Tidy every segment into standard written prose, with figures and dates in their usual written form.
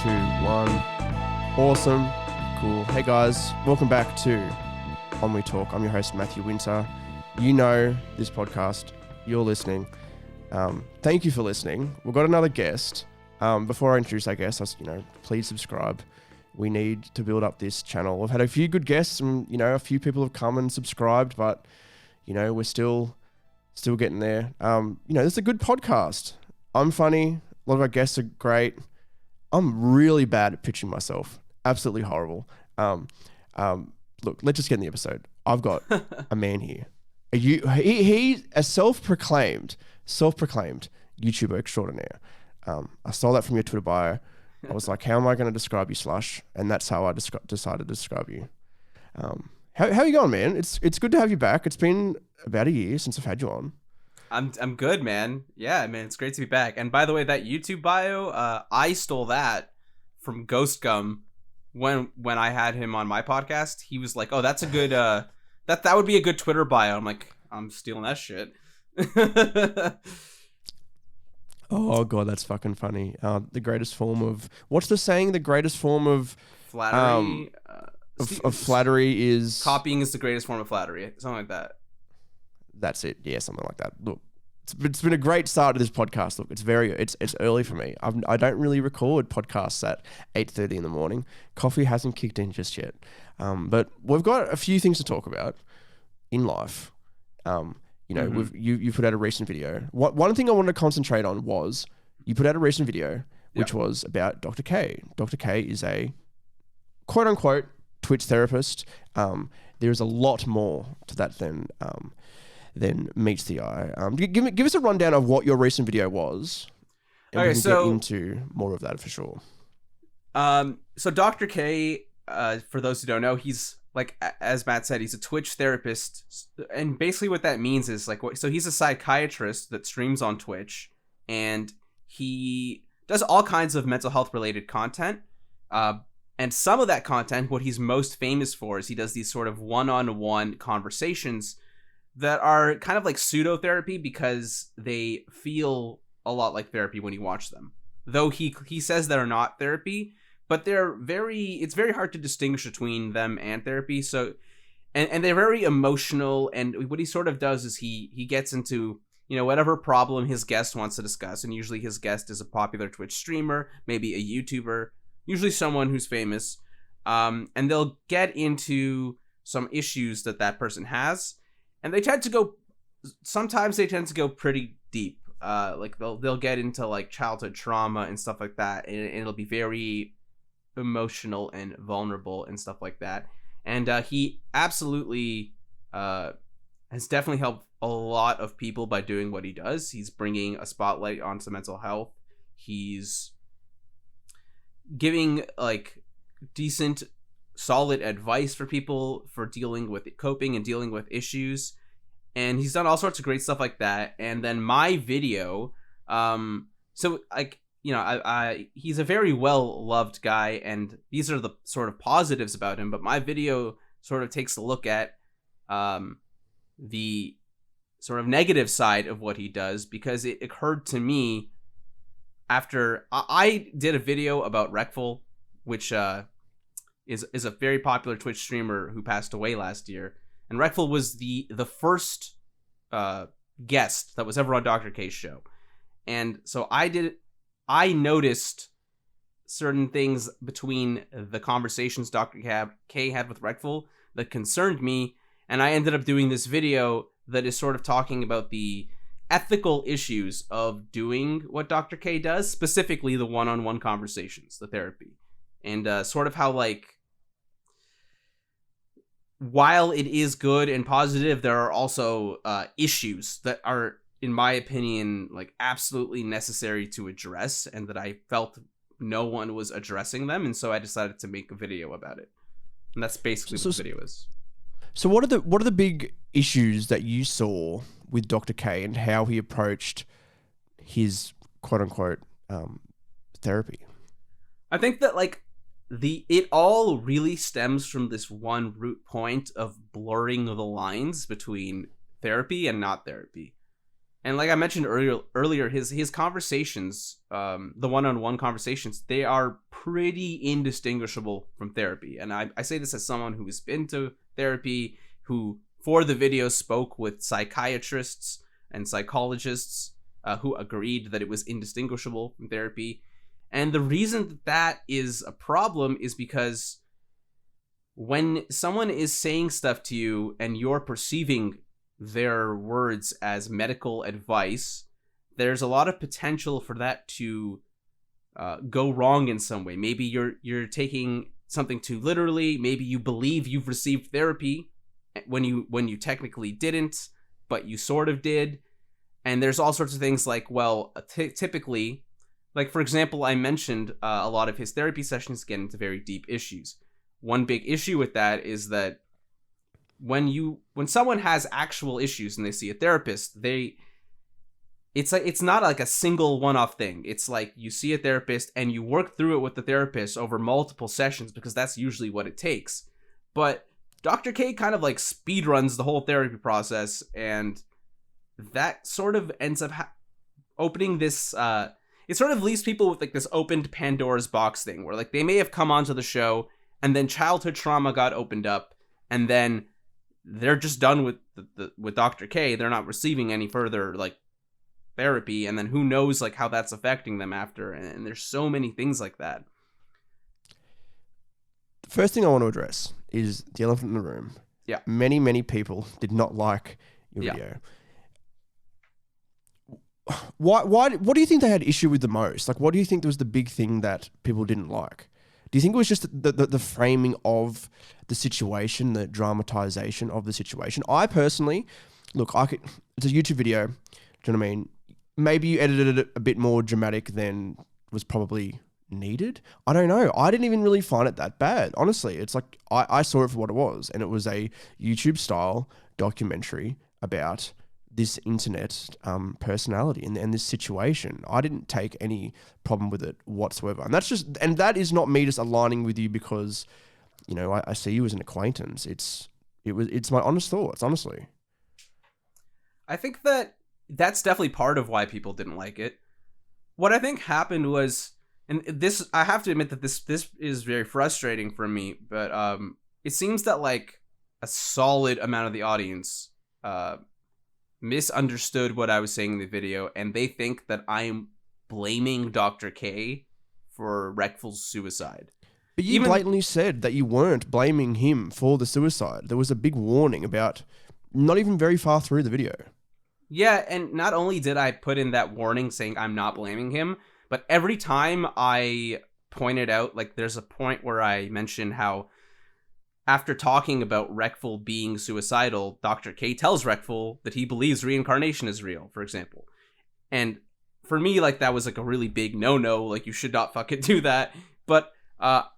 2, 1. Awesome. Cool. Hey guys, welcome back to Ennui Talk. I'm your host, Matthew Winter. You know this podcast. You're listening. Thank you for listening. We've got another guest. Before I introduce our guest, please subscribe. We need to build up this channel. We've had a few good guests and, a few people have come and subscribed, but, we're still getting there. This is a good podcast. I'm funny. A lot of our guests are great. I'm really bad at pitching myself. Absolutely horrible. Look, let's just get in the episode. I've got a man here. He's a self-proclaimed YouTuber extraordinaire. I saw that from your Twitter bio. I was like, how am I going to describe you, Slush? And that's how I decided to describe you. How are you going, man? It's good to have you back. It's been about a year since I've had you on. I'm good, man. Yeah, man, it's great to be back. And by the way, that YouTube bio, I stole that from Ghost Gum when I had him on my podcast. He was like, "Oh, that's a good that would be a good Twitter bio." I'm like, I'm stealing that shit. Oh god, that's fucking funny. The greatest form of what's the saying? The greatest form of flattery. Of flattery is copying is the greatest form of flattery. Something like that. That's it. Yeah, something like that. Look, it's been a great start to this podcast. Look, it's early for me. I don't really record podcasts at 8:30 in the morning. Coffee hasn't kicked in just yet. But we've got a few things to talk about in life. You put out a recent video. One thing I wanted to concentrate on was you put out a recent video which was about Dr. K. Dr. K is a quote unquote Twitch therapist. There's a lot more to that than meets the eye. Give us a rundown of what your recent video was. And we can get into more of that for sure. So Dr. K, for those who don't know, he's like, as Matt said, he's a Twitch therapist. And basically what that means is so he's a psychiatrist that streams on Twitch, and he does all kinds of mental health related content. And some of that content, what he's most famous for is he does these sort of one-on-one conversations that are kind of like pseudo therapy because they feel a lot like therapy when you watch them. Though he says they're not therapy, but it's very hard to distinguish between them and therapy. So, and they're very emotional. And what he sort of does is he gets into, whatever problem his guest wants to discuss. And usually his guest is a popular Twitch streamer, maybe a YouTuber, usually someone who's famous. And they'll get into some issues that person has. And sometimes they tend to go pretty deep. Like they'll get into like childhood trauma and stuff like that. And it'll be very emotional and vulnerable and stuff like that. And he absolutely has definitely helped a lot of people by doing what he does. He's bringing a spotlight onto mental health. He's giving like decent, solid advice for people for dealing with coping and dealing with issues. And he's done all sorts of great stuff like that. And then my video, he's a very well-loved guy, and these are the sort of positives about him. But my video sort of takes a look at the sort of negative side of what he does, because it occurred to me after I did a video about Reckful, which is a very popular Twitch streamer who passed away last year. And Reckful was the first guest that was ever on Dr. K's show. And so I noticed certain things between the conversations Dr. K had with Reckful that concerned me, and I ended up doing this video that is sort of talking about the ethical issues of doing what Dr. K does, specifically the one-on-one conversations, the therapy, and sort of how, like, while it is good and positive, there are also issues that are, in my opinion, like absolutely necessary to address, and that I felt no one was addressing them, and so I decided to make a video about it. And that's basically what the video is. So what are the big issues that you saw with Dr. K and how he approached his quote unquote therapy? I think that like it all really stems from this one root point of blurring the lines between therapy and not therapy. And like I mentioned earlier, his conversations, the one-on-one conversations, they are pretty indistinguishable from therapy. And I say this as someone who has been to therapy, who for the video spoke with psychiatrists and psychologists who agreed that it was indistinguishable from therapy. And the reason that that is a problem is because when someone is saying stuff to you and you're perceiving their words as medical advice, there's a lot of potential for that to go wrong in some way. Maybe you're taking something too literally. Maybe you believe you've received therapy when you technically didn't, but you sort of did. And there's all sorts of things like, well, typically, like for example, I mentioned a lot of his therapy sessions get into very deep issues. One big issue with that is that when someone has actual issues and they see a therapist, it's not like a single one-off thing. It's like you see a therapist and you work through it with the therapist over multiple sessions, because that's usually what it takes. But Dr. K kind of like speed runs the whole therapy process, and that sort of ends up opening this it sort of leaves people with like this opened Pandora's box thing, where like they may have come onto the show and then childhood trauma got opened up, and then they're just done with Dr. K. They're not receiving any further like therapy, and then who knows like how that's affecting them after. And there's so many things like that. The first thing I want to address is the elephant in the room. Yeah. Many people did not like your video. Why? What do you think they had issue with the most? Like, what do you think was the big thing that people didn't like? Do you think it was just the framing of the situation, the dramatization of the situation? I personally, look, it's a YouTube video. Do you know what I mean? Maybe you edited it a bit more dramatic than was probably needed. I don't know. I didn't even really find it that bad. Honestly, it's like I saw it for what it was, and it was a YouTube style documentary about this internet personality and this situation. I didn't take any problem with it whatsoever. And that is not me just aligning with you because, you know, I see you as an acquaintance. It's my honest thoughts, honestly. I think that's definitely part of why people didn't like it. What I think happened was, and this, I have to admit that this is very frustrating for me, but it seems that like a solid amount of the audience misunderstood what I was saying in the video, and they think that I'm blaming Dr. K for Reckful's suicide. But you blatantly said that you weren't blaming him for the suicide. There was a big warning about not even very far through the video. Yeah, and not only did I put in that warning saying I'm not blaming him, but every time I pointed out, like there's a point where I mentioned how after talking about Reckful being suicidal, Dr. K tells Reckful that he believes reincarnation is real, for example. And for me, like, that was like a really big no-no, like, you should not fucking do that. But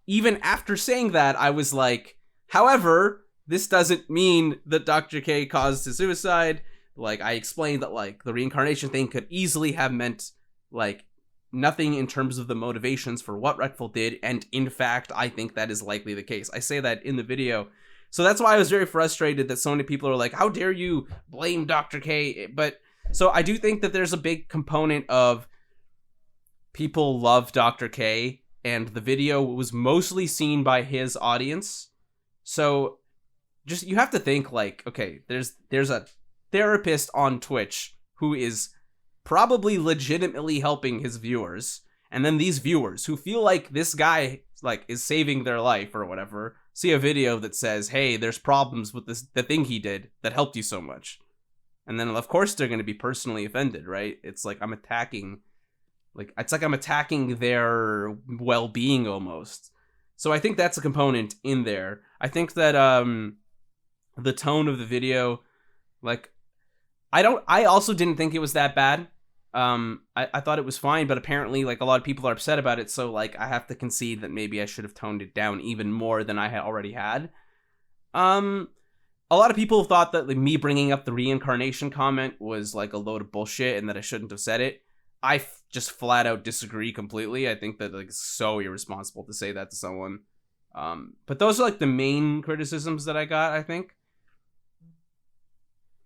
even after saying that, I was like, however, this doesn't mean that Dr. K caused his suicide. Like, I explained that, like, the reincarnation thing could easily have meant, like, nothing in terms of the motivations for what Reckful did, and in fact, I think that is likely the case. I say that in the video. So that's why I was very frustrated that so many people are like, how dare you blame Dr. K? But, so I do think that there's a big component of people love Dr. K, and the video was mostly seen by his audience. So, just, you have to think, like, okay, there's a therapist on Twitch who is probably legitimately helping his viewers, and then these viewers who feel like this guy like is saving their life or whatever see a video that says, hey, there's problems with the thing he did that helped you so much, and then of course they're going to be personally offended, right? It's like I'm attacking their well-being almost. So I think that's a component in there. I think that the tone of the video, like, I also didn't think it was that bad. I thought it was fine, but apparently, like, a lot of people are upset about it, so, like, I have to concede that maybe I should have toned it down even more than I had already had. A lot of people thought that, like, me bringing up the reincarnation comment was, like, a load of bullshit and that I shouldn't have said it. I just flat out disagree completely. I think that, like, it's so irresponsible to say that to someone. But those are, like, the main criticisms that I got, I think.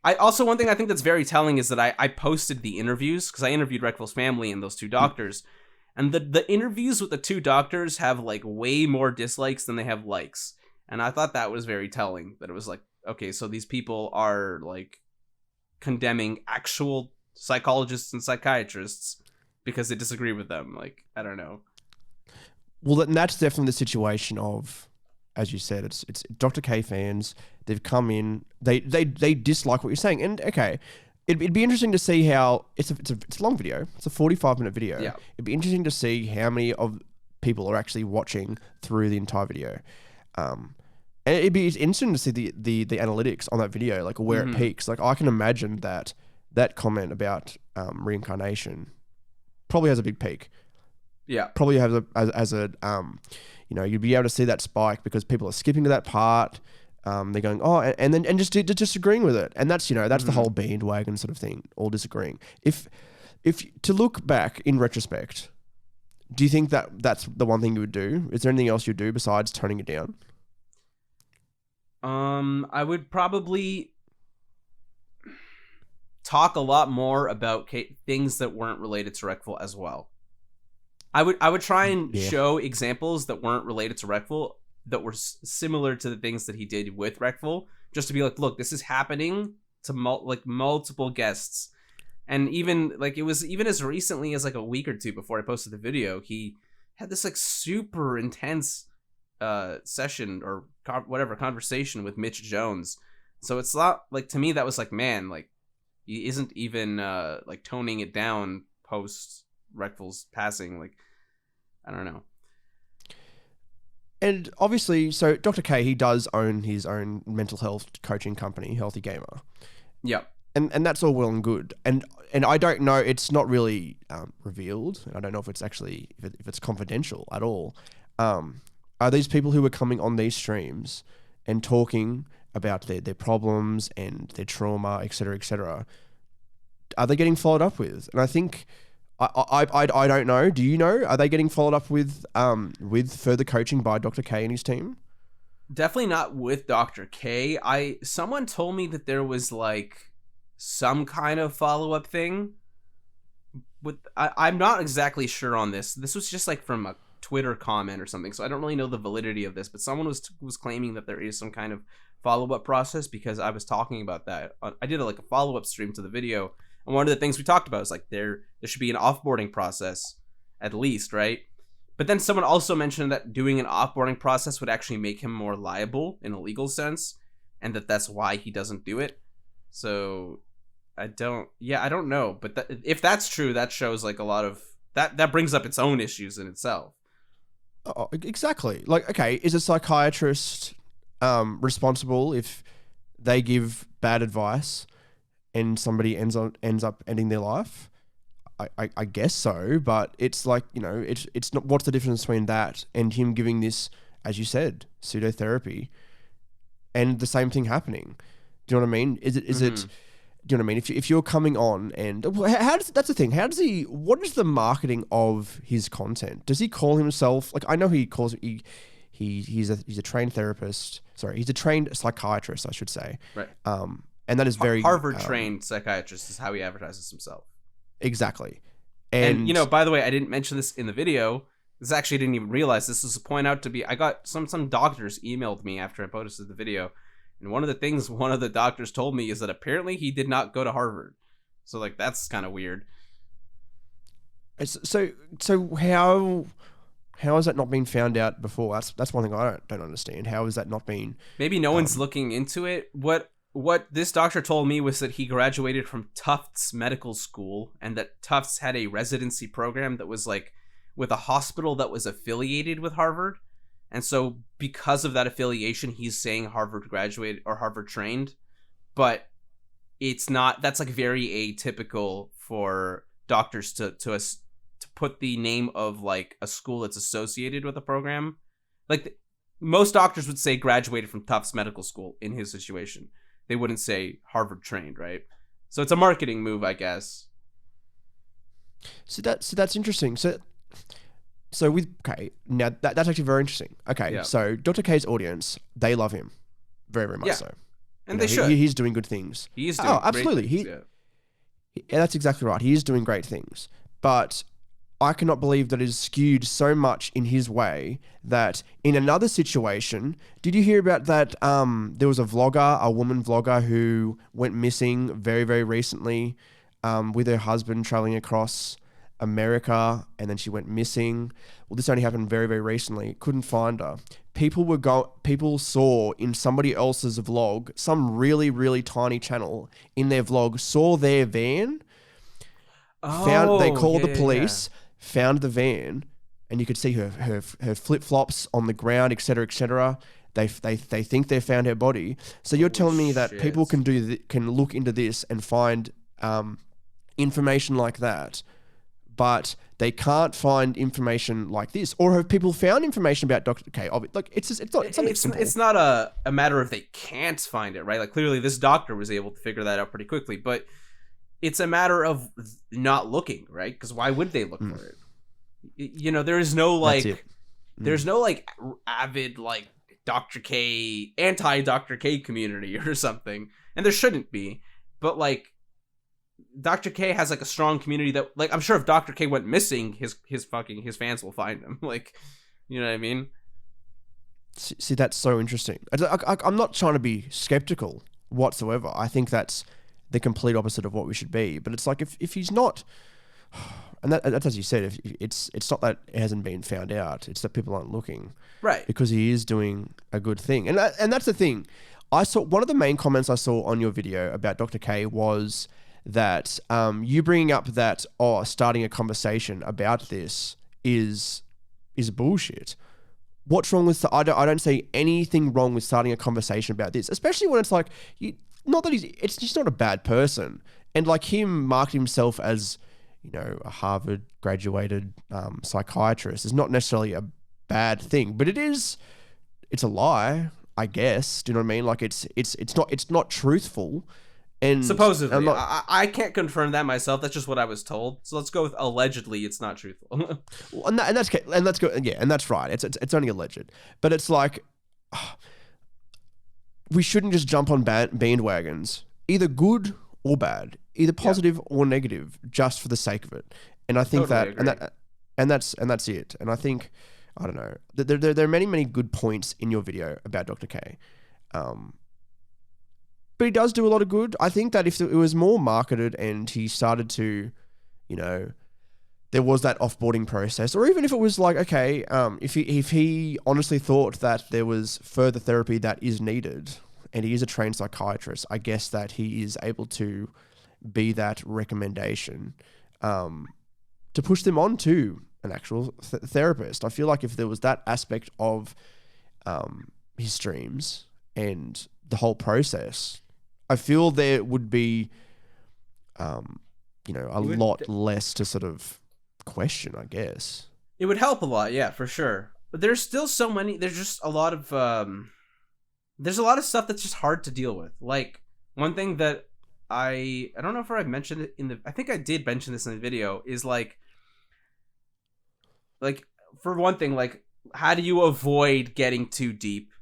One thing I think that's very telling is that I posted the interviews, because I interviewed Reckful's family and those two doctors, And the interviews with the two doctors have like way more dislikes than they have likes. And I thought that was very telling, that it was like, okay, so these people are like condemning actual psychologists and psychiatrists because they disagree with them. Like, I don't know. Well, and that's definitely the situation of, as you said, it's Dr. K fans. They've come in, they dislike what you're saying, and okay, it'd be interesting to see how it's a long video. It's a 45-minute video. Yeah. It'd be interesting to see how many of people are actually watching through the entire video. And it'd be interesting to see the analytics on that video, like where it peaks. Like I can imagine that comment about reincarnation probably has a big peak. Yeah. Probably has you'd be able to see that spike because people are skipping to that part. They're going, oh, and just disagreeing with it. And that's, that's the whole bandwagon sort of thing, all disagreeing. If to look back in retrospect, do you think that that's the one thing you would do? Is there anything else you'd do besides toning it down? I would probably talk a lot more about things that weren't related to Reckful as well. I would try and show examples that weren't related to Reckful that were similar to the things that he did with Reckful, just to be like, look, this is happening to multiple guests. And even like it was even as recently as like a week or two before I posted the video, he had this like super intense session or conversation with Mitch Jones. So it's not like, to me that was like, man, like he isn't even like toning it down post Reckful's passing. Like, I don't know. And obviously, so Dr. K, he does own his own mental health coaching company, Healthy Gamer. Yeah. And that's all well and good. And I don't know, it's not really revealed. I don't know if it's actually, if it's confidential at all. Are these people who are coming on these streams and talking about their problems and their trauma, et cetera, are they getting followed up with? And I think... I don't know. Do you know? Are they getting followed up with further coaching by Dr. K and his team? Definitely not with Dr. K. Someone told me that there was like some kind of follow-up thing. I'm not exactly sure on this. This was just like from a Twitter comment or something, so I don't really know the validity of this. But someone was claiming that there is some kind of follow-up process because I was talking about that. I did a follow-up stream to the video. And one of the things we talked about is like there should be an offboarding process at least, right? But then someone also mentioned that doing an offboarding process would actually make him more liable in a legal sense, and that's why he doesn't do it. So I don't know. But if that's true, that shows like a lot of that brings up its own issues in itself. Oh, exactly. Like, okay, is a psychiatrist responsible if they give bad advice and somebody ends up ending their life? I guess so, but it's like, it's not. What's the difference between that and him giving this, as you said, pseudotherapy, and the same thing happening? Do you know what I mean? Is it? Do you know what I mean? If you're coming on and that's the thing. What is the marketing of his content? Does he call himself, like, I know he calls he's a trained therapist. Sorry, he's a trained psychiatrist, I should say. Right. And that is very Harvard-trained psychiatrist is how he advertises himself. Exactly. And by the way, I didn't mention this in the video. This actually, I didn't even realize this was a point out to be. I got some doctors emailed me after I posted the video, and one of the things one of the doctors told me is that apparently he did not go to Harvard. So like that's kind of weird. So how has that not been found out before? That's one thing I don't understand. How has that not been? Maybe no one's looking into it. What this doctor told me was that he graduated from Tufts Medical School, and that Tufts had a residency program that was like with a hospital that was affiliated with Harvard. And so because of that affiliation, he's saying Harvard graduated or Harvard trained, but it's not. That's like very atypical for doctors to put the name of like a school that's associated with a program. Like most doctors would say graduated from Tufts Medical School in his situation. They wouldn't say Harvard trained, right? So it's a marketing move, I guess. So that's interesting. So now that's actually very interesting. Okay, yeah. So Dr. K's audience, they love him very, very much so. And they should. He's doing good things. He is doing absolutely. Great things, that's exactly right. He is doing great things. But I cannot believe that it is skewed so much in his way that in another situation, did you hear about that? There was a woman vlogger who went missing very, very recently with her husband traveling across America, and then she went missing. Well, this only happened very, very recently. Couldn't find her. People saw in somebody else's vlog, some really, really tiny channel in their vlog, saw their van. They called the police, found the van, and you could see her flip flops on the ground, etc., etc. They think they found her body. So you're telling me that people can look into this and find information like that, but they can't find information like this, or have people found information about Dr. K? Like it's not a matter of they can't find it, right? Like clearly this doctor was able to figure that out pretty quickly, but it's a matter of not looking, right? Because why would they look for it? You know, there's no like avid like Dr. K, anti-Dr. K community or something, and there shouldn't be. But like Dr. K has like a strong community that, like, I'm sure if Dr. K went missing, his fans will find him. Like, you know what I mean? See, that's so interesting. I'm not trying to be skeptical whatsoever. I think that's the complete opposite of what we should be. But it's like if he's not, and that's as you said, it's not that it hasn't been found out. It's that people aren't looking, right? Because he is doing a good thing, and that's the thing. I saw one of the main comments I saw on your video about Dr. K was that you bringing up that starting a conversation about this is bullshit. What's wrong with I don't see anything wrong with starting a conversation about this, especially when it's like not that it's just not a bad person, and like him marketing himself as, you know, a Harvard graduated psychiatrist is not necessarily a bad thing, but it's a lie, I guess. Do you know what I mean? Like it's not truthful. And supposedly, I can't confirm that myself. That's just what I was told. So let's go with allegedly. It's not truthful. and that's good. Yeah, and that's right. It's only alleged, but it's like we shouldn't just jump on bandwagons, either good or bad, either positive or negative, just for the sake of it. And I think that's it. And I think, I don't know, there are many good points in your video about Dr. K. But he does do a lot of good. I think that if it was more marketed and he started to, you know, there was that offboarding process, or even if it was like, okay, if he honestly thought that there was further therapy that is needed, and he is a trained psychiatrist, I guess that he is able to be that recommendation to push them on to an actual therapist. I feel like if there was that aspect of his streams and the whole process, I feel there would be, a lot less to sort of question, I guess. It would help a lot, yeah, for sure. But there's still so many. There's just a lot of there's a lot of stuff that's just hard to deal with. Like one thing that I don't know if I've mentioned it I think I did mention this in the video, is like for one thing, like how do you avoid getting too deep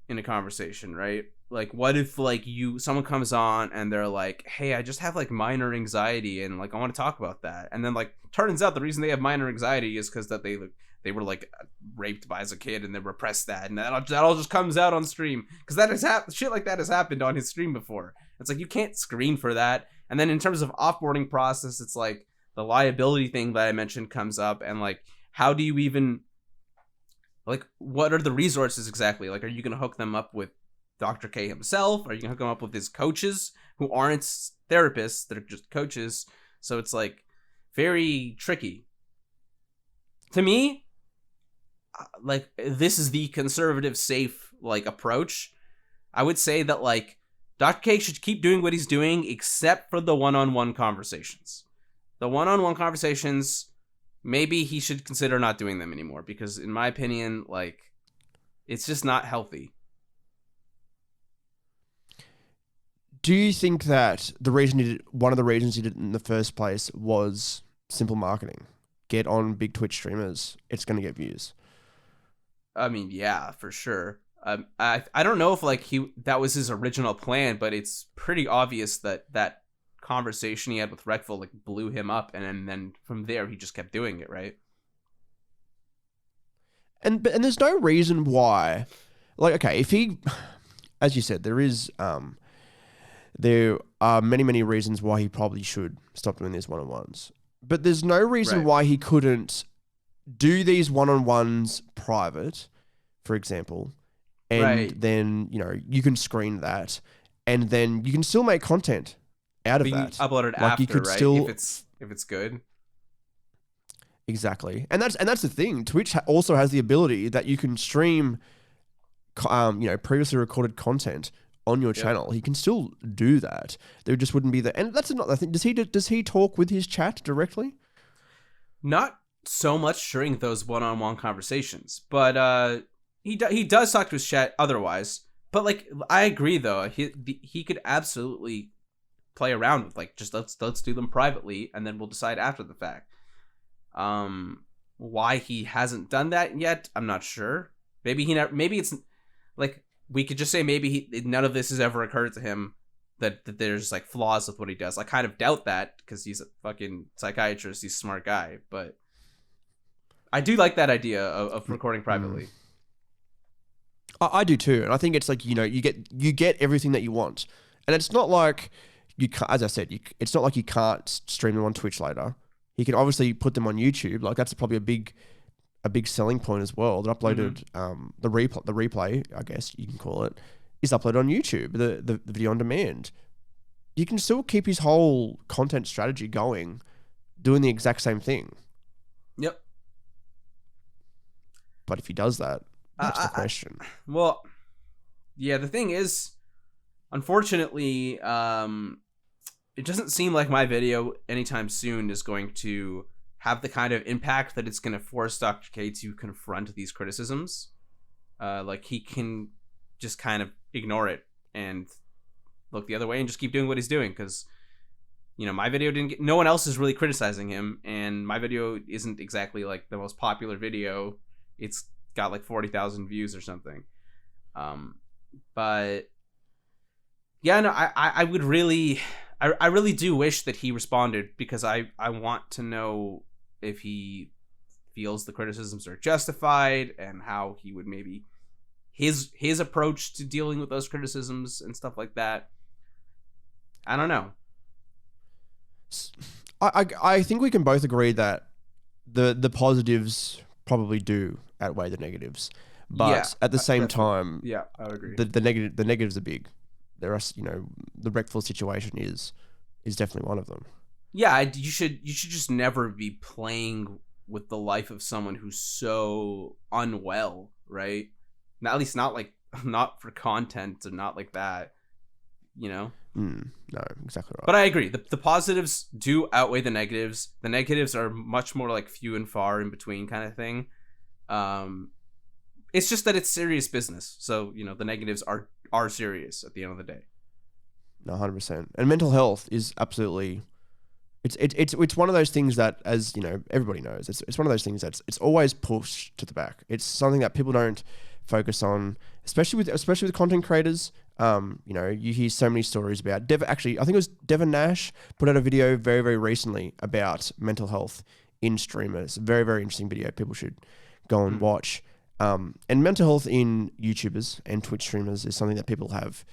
in a conversation, right? Like what if like someone comes on and they're like, hey, I just have like minor anxiety and like I want to talk about that, and then like turns out the reason they have minor anxiety is because that they were like raped by as a kid and they repressed that, and that all just comes out on stream because that has shit like that has happened on his stream before. It's like you can't screen for that. And then in terms of offboarding process, it's like the liability thing that I mentioned comes up, and like how do you even, like, what are the resources exactly? Like, are you gonna hook them up with Dr. K himself? Are you gonna hook him up with his coaches who aren't therapists, that are just coaches? So it's like very tricky. To me, like, this is the conservative, safe, like, approach. I would say that, like, Dr. K should keep doing what he's doing, except for the one-on-one conversations. The one-on-one conversations, maybe he should consider not doing them anymore, because in my opinion, like, it's just not healthy. Do you think that one of the reasons he did it in the first place was simple marketing? Get on big Twitch streamers, it's going to get views. I mean, yeah, for sure. I don't know if like that was his original plan, but it's pretty obvious that conversation he had with Reckful like blew him up, and then from there he just kept doing it, right? And there's no reason why, like, okay, if he, as you said, there are many reasons why he probably should stop doing these one-on-ones, but there's no reason why he couldn't do these one-on-ones private, for example, and then, you know, you can screen that, and then you can still make content out of that. Upload it like after, you could still, if it's good. Exactly, and that's the thing. Twitch also has the ability that you can stream, you know, previously recorded content on your channel. He can still do that. There just wouldn't be that, and that's another thing. Does he talk with his chat directly? Not so much during those one-on-one conversations, but he does talk to his chat otherwise. But like, I agree though. He could absolutely play around with like, just let's do them privately, and then we'll decide after the fact. Why he hasn't done that yet, I'm not sure. Maybe it's like, we could just say maybe none of this has ever occurred to him, that there's like flaws with what he does. I kind of doubt that, because he's a fucking psychiatrist. He's a smart guy, but I do like that idea of recording privately. I do too, and I think it's like, you know, you get everything that you want, and it's not like you can't, as I said, it's not like you can't stream them on Twitch later. He can obviously put them on YouTube. Like, that's probably a big selling point as well. That uploaded the replay, I guess you can call it, is uploaded on YouTube. The video on demand. You can still keep his whole content strategy going, doing the exact same thing. Yep. But if he does that, that's the question. Well, yeah. The thing is, unfortunately, it doesn't seem like my video anytime soon is going to have the kind of impact that it's going to force Dr. K to confront these criticisms. Like, he can just kind of ignore it and look the other way and just keep doing what he's doing, because, you know, my video didn't get, no one else is really criticizing him, and my video isn't exactly like the most popular video. It's got like 40,000 views or something. But yeah, no, I would really, I really do wish that he responded, because I want to know if he feels the criticisms are justified, and how he would maybe his approach to dealing with those criticisms and stuff like that. I don't know. I think we can both agree that the positives probably do outweigh the negatives, but at the same time, I would agree. The negatives are big. There are, you know, the Reckful situation is definitely one of them. Yeah, you should just never be playing with the life of someone who's so unwell, right? Not, at least not for content, and not like that, you know? No, exactly right. But I agree. The positives do outweigh the negatives. The negatives are much more like few and far in between kind of thing. It's just that it's serious business. So, you know, the negatives are serious at the end of the day. No, 100%. And mental health is absolutely, it's one of those things that, as you know, everybody knows, it's one of those things that's it's always pushed to the back. It's something that people don't focus on, especially with content creators. You know, you hear so many stories about actually, I think it was Devin Nash put out a video very, very recently about mental health in streamers. Very, very interesting video. People should go and watch. And mental health in YouTubers and Twitch streamers is something that people have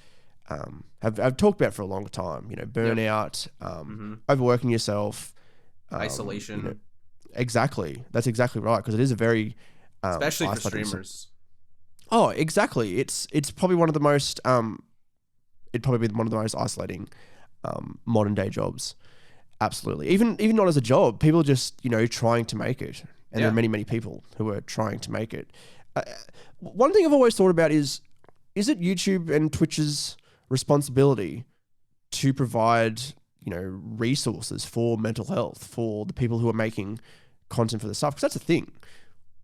talked about for a long time. You know, burnout, overworking yourself, isolation. You know, exactly. That's exactly right, because it is a very especially for streamers. Oh, exactly. It's probably one of the most it'd probably be one of the most isolating modern day jobs. Absolutely. Even not as a job, people just, you know, trying to make it. And there are many, many people who are trying to make it. One thing I've always thought about is it YouTube and Twitch's responsibility to provide, you know, resources for mental health for the people who are making content for the stuff? Because that's the thing.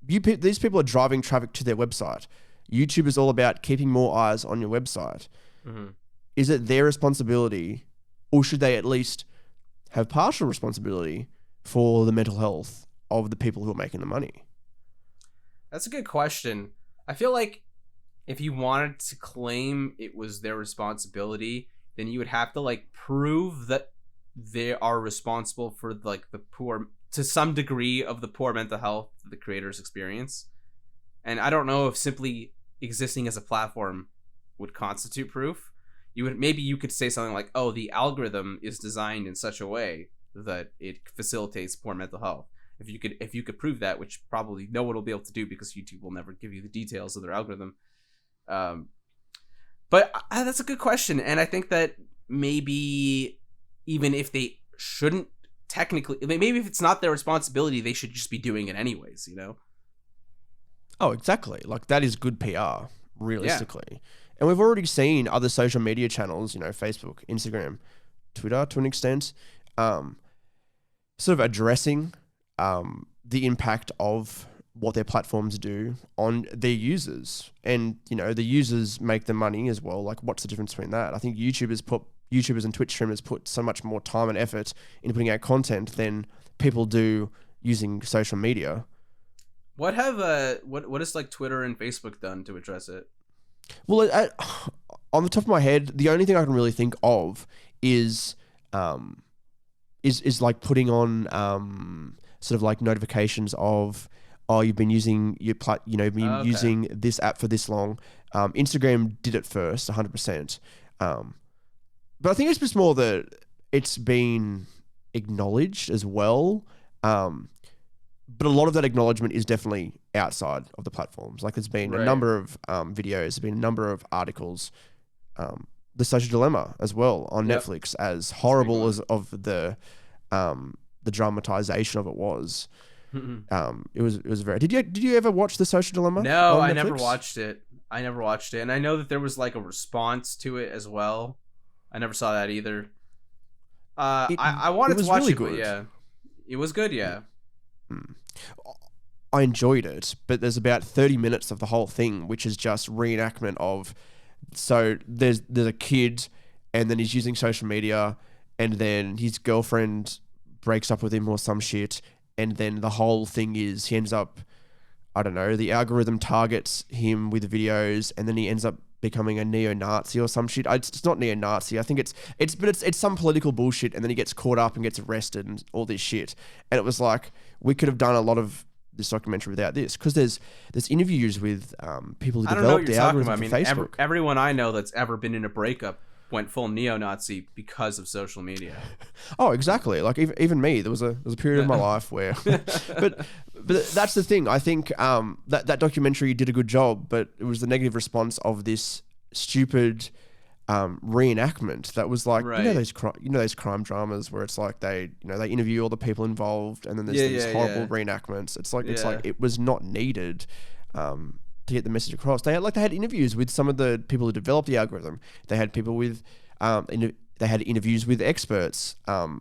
These people are driving traffic to their website. YouTube is all about keeping more eyes on your website. Is it their responsibility, or should they at least have partial responsibility for the mental health of the people who are making the money? That's a good question. I feel like if you wanted to claim it was their responsibility, then you would have to like prove that they are responsible for like the poor, to some degree, of the poor mental health that the creators experience. And I don't know if simply existing as a platform would constitute proof. You could say something like, oh, the algorithm is designed in such a way that it facilitates poor mental health. If you could prove that, which probably no one will be able to do because YouTube will never give you the details of their algorithm. But that's a good question, and I think that maybe even if they shouldn't technically, maybe if it's not their responsibility, they should just be doing it anyways, you know? Oh, exactly. Like, that is good PR, realistically. Yeah. And we've already seen other social media channels, you know, Facebook, Instagram, Twitter to an extent, sort of addressing the impact of what their platforms do on their users. And, you know, the users make the money as well. Like, what's the difference between that? I think YouTubers and Twitch streamers put so much more time and effort into putting out content than people do using social media. What has like Twitter and Facebook done to address it? Well, on the top of my head, the only thing I can really think of is like putting on sort of like notifications of, oh, you've been using using this app for this long. Instagram did it first, 100%. But I think it's just more that it's been acknowledged as well. But a lot of that acknowledgement is definitely outside of the platforms. Like, there's been a number of videos, there's been a number of articles. The Social Dilemma as well on Netflix, as horrible as of the dramatization of it was. It was very. Did you ever watch The Social Dilemma? No, I never watched it. And I know that there was like a response to it as well. I never saw that either. I wanted to watch it, but yeah, it was good. Yeah. I enjoyed it, but there's about 30 minutes of the whole thing which is just reenactment of, so there's a kid, and then he's using social media, and then his girlfriend breaks up with him or some shit, and then the whole thing is he ends up, I don't know, the algorithm targets him with videos, and then he ends up becoming a neo-Nazi or some shit. It's not neo-Nazi. I think it's some political bullshit, and then he gets caught up and gets arrested and all this shit. And it was like, we could have done a lot of this documentary without this, because there's interviews with people who developed the algorithm for Facebook. Everyone I know that's ever been in a breakup went full neo-Nazi because of social media. Oh, exactly. Like, even me, there was a period of my life where, but that's the thing. I think that documentary did a good job, but it was the negative response of this stupid reenactment that was like, you know those crime dramas where it's like they interview all the people involved, and then there's these horrible reenactments. It's like it was not needed. To get the message across. They had interviews with some of the people who developed the algorithm. They had people with, they had interviews with experts. A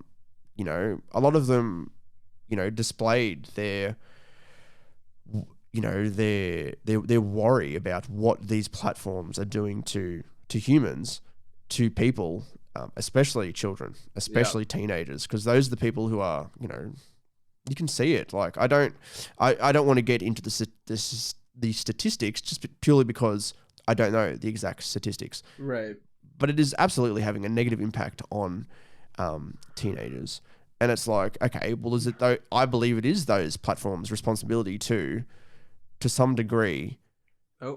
lot of them, displayed their worry about what these platforms are doing to humans, to people, especially children, especially teenagers, because those are the people who are, you can see it. Like, I don't want to get into the statistics just purely because I don't know the exact statistics. Right. But it is absolutely having a negative impact on teenagers. And it's like, okay, well, is it though? I believe it is those platforms' responsibility to some degree, I've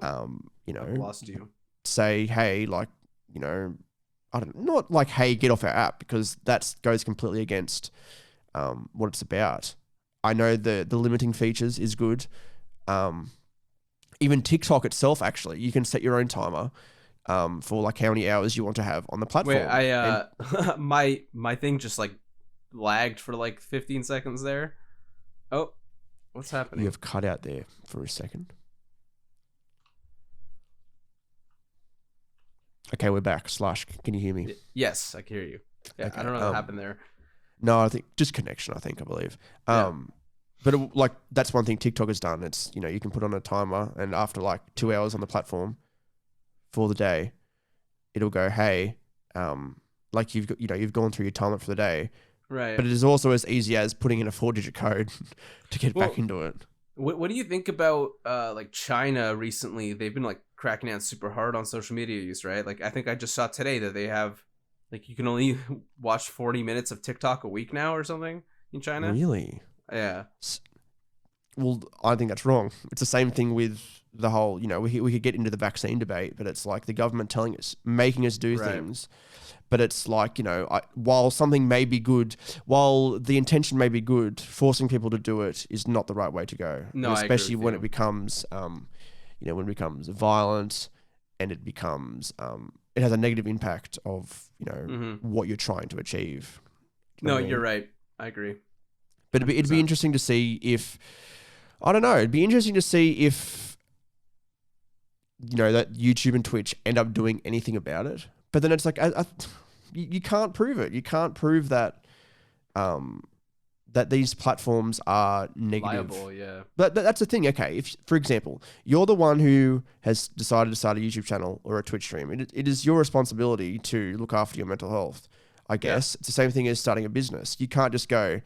lost you. Say, hey, like, not like, hey, get off our app, because that goes completely against what it's about. I know the limiting features is good. Even TikTok itself, actually, you can set your own timer for like how many hours you want to have on the platform. Wait, my thing just like lagged for like 15 seconds there. Oh, what's happening? You have cut out there for a second. Okay, we're back. Slush, can you hear me? Yes, I can hear you. Yeah, okay. I don't know what happened there. No, I think just connection. I believe. But that's one thing TikTok has done. It's, you can put on a timer, and after like 2 hours on the platform for the day, it'll go, hey, like you've gone through your timer for the day. Right. But it is also as easy as putting in a 4-digit code to get back into it. What do you think about like China recently? They've been like cracking down super hard on social media use, right? Like, I think I just saw today that they have Like you can only watch 40 minutes of TikTok a week now or something in China. Really? Yeah. Well, I think that's wrong. It's the same thing with the whole, we could get into the vaccine debate, but it's like the government telling us, making us do things. But it's like, while something may be good, while the intention may be good, forcing people to do it is not the right way to go. No, and especially I agree with when you. it becomes, when it becomes violent and it becomes, it has a negative impact of, what you're trying to achieve. Do you know No, what I mean? you're right. I agree. But it'd be 100%. interesting to see if, I don't know, it'd be interesting to see if, that YouTube and Twitch end up doing anything about it. But then it's like, you can't prove it. You can't prove that, that these platforms are negative. Liable, yeah. But that's the thing. Okay, if, for example, you're the one who has decided to start a YouTube channel or a Twitch stream, it is your responsibility to look after your mental health, I guess. Yeah. It's the same thing as starting a business. You can't just go,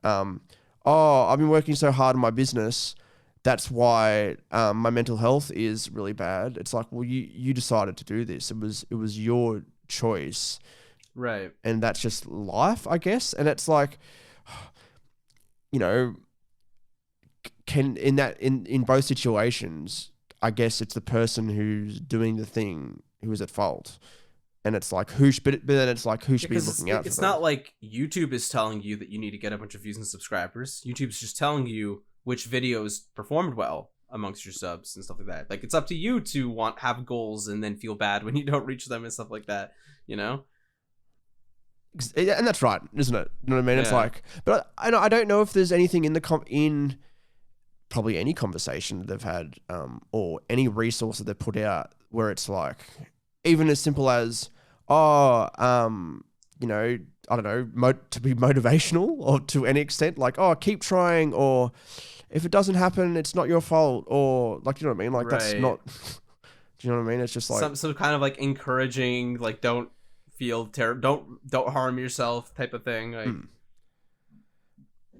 I've been working so hard on my business, that's why my mental health is really bad. It's like, well, you decided to do this. It was your choice. Right. And that's just life, I guess. And it's like, in both situations, I guess it's the person who's doing the thing who is at fault. And it's like, but then it's like, who should be looking out for It's them? not like YouTube is telling you that you need to get a bunch of views and subscribers. YouTube's just telling you which videos performed well amongst your subs and stuff like that. Like, it's up to you to have goals and then feel bad when you don't reach them and stuff like that, And that's right, isn't it? You know what I mean? Yeah. It's like, but I don't know if there's anything in probably any conversation that they've had, or any resource that they've put out where it's like, even as simple as, I don't know, to be motivational or to any extent, like, keep trying, or if it doesn't happen, it's not your fault, or like, you know what I mean? Like, that's not, do you know what I mean? It's just like some kind of like encouraging, like, don't feel terrible, don't harm yourself type of thing. Like,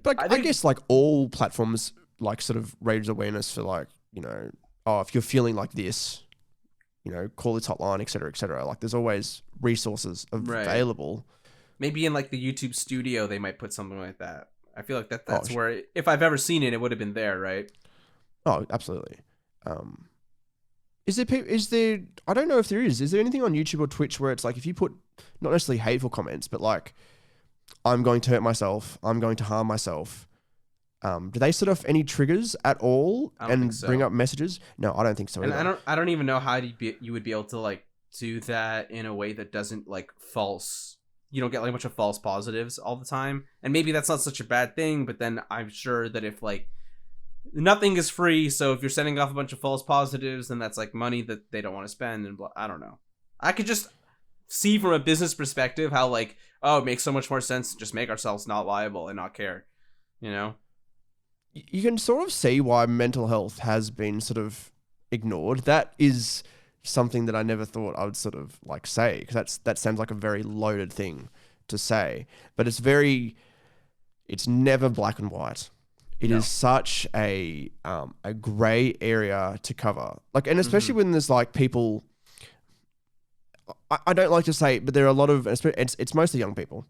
but I guess like all platforms like sort of raise awareness for like, if you're feeling like this, call this hotline, et cetera, like there's always resources available. Maybe in like the YouTube studio, they might put something like that. I feel like that's where, if I've ever seen it, it would have been there, right? Oh, absolutely. Is there, I don't know if there is there anything on YouTube or Twitch where it's like, if you put not necessarily hateful comments, but like, I'm going to hurt myself, I'm going to harm myself, do they set off any triggers at all and bring up messages? No, I don't think so. And I don't even know how you would be able to like do that in a way that doesn't like you don't get like a bunch of false positives all the time. And maybe that's not such a bad thing, but then I'm sure that if like nothing is free, so if you're sending off a bunch of false positives, then that's like money that they don't want to spend, and I don't know. I could just see from a business perspective how like, it makes so much more sense to just make ourselves not liable and not care, You can sort of see why mental health has been sort of ignored. That is something that I never thought I would sort of like say, because that sounds like a very loaded thing to say, but it's never black and white. It is such a gray area to cover. Like, and especially when there's like people, I don't like to say it, but there are a lot of, it's mostly young people,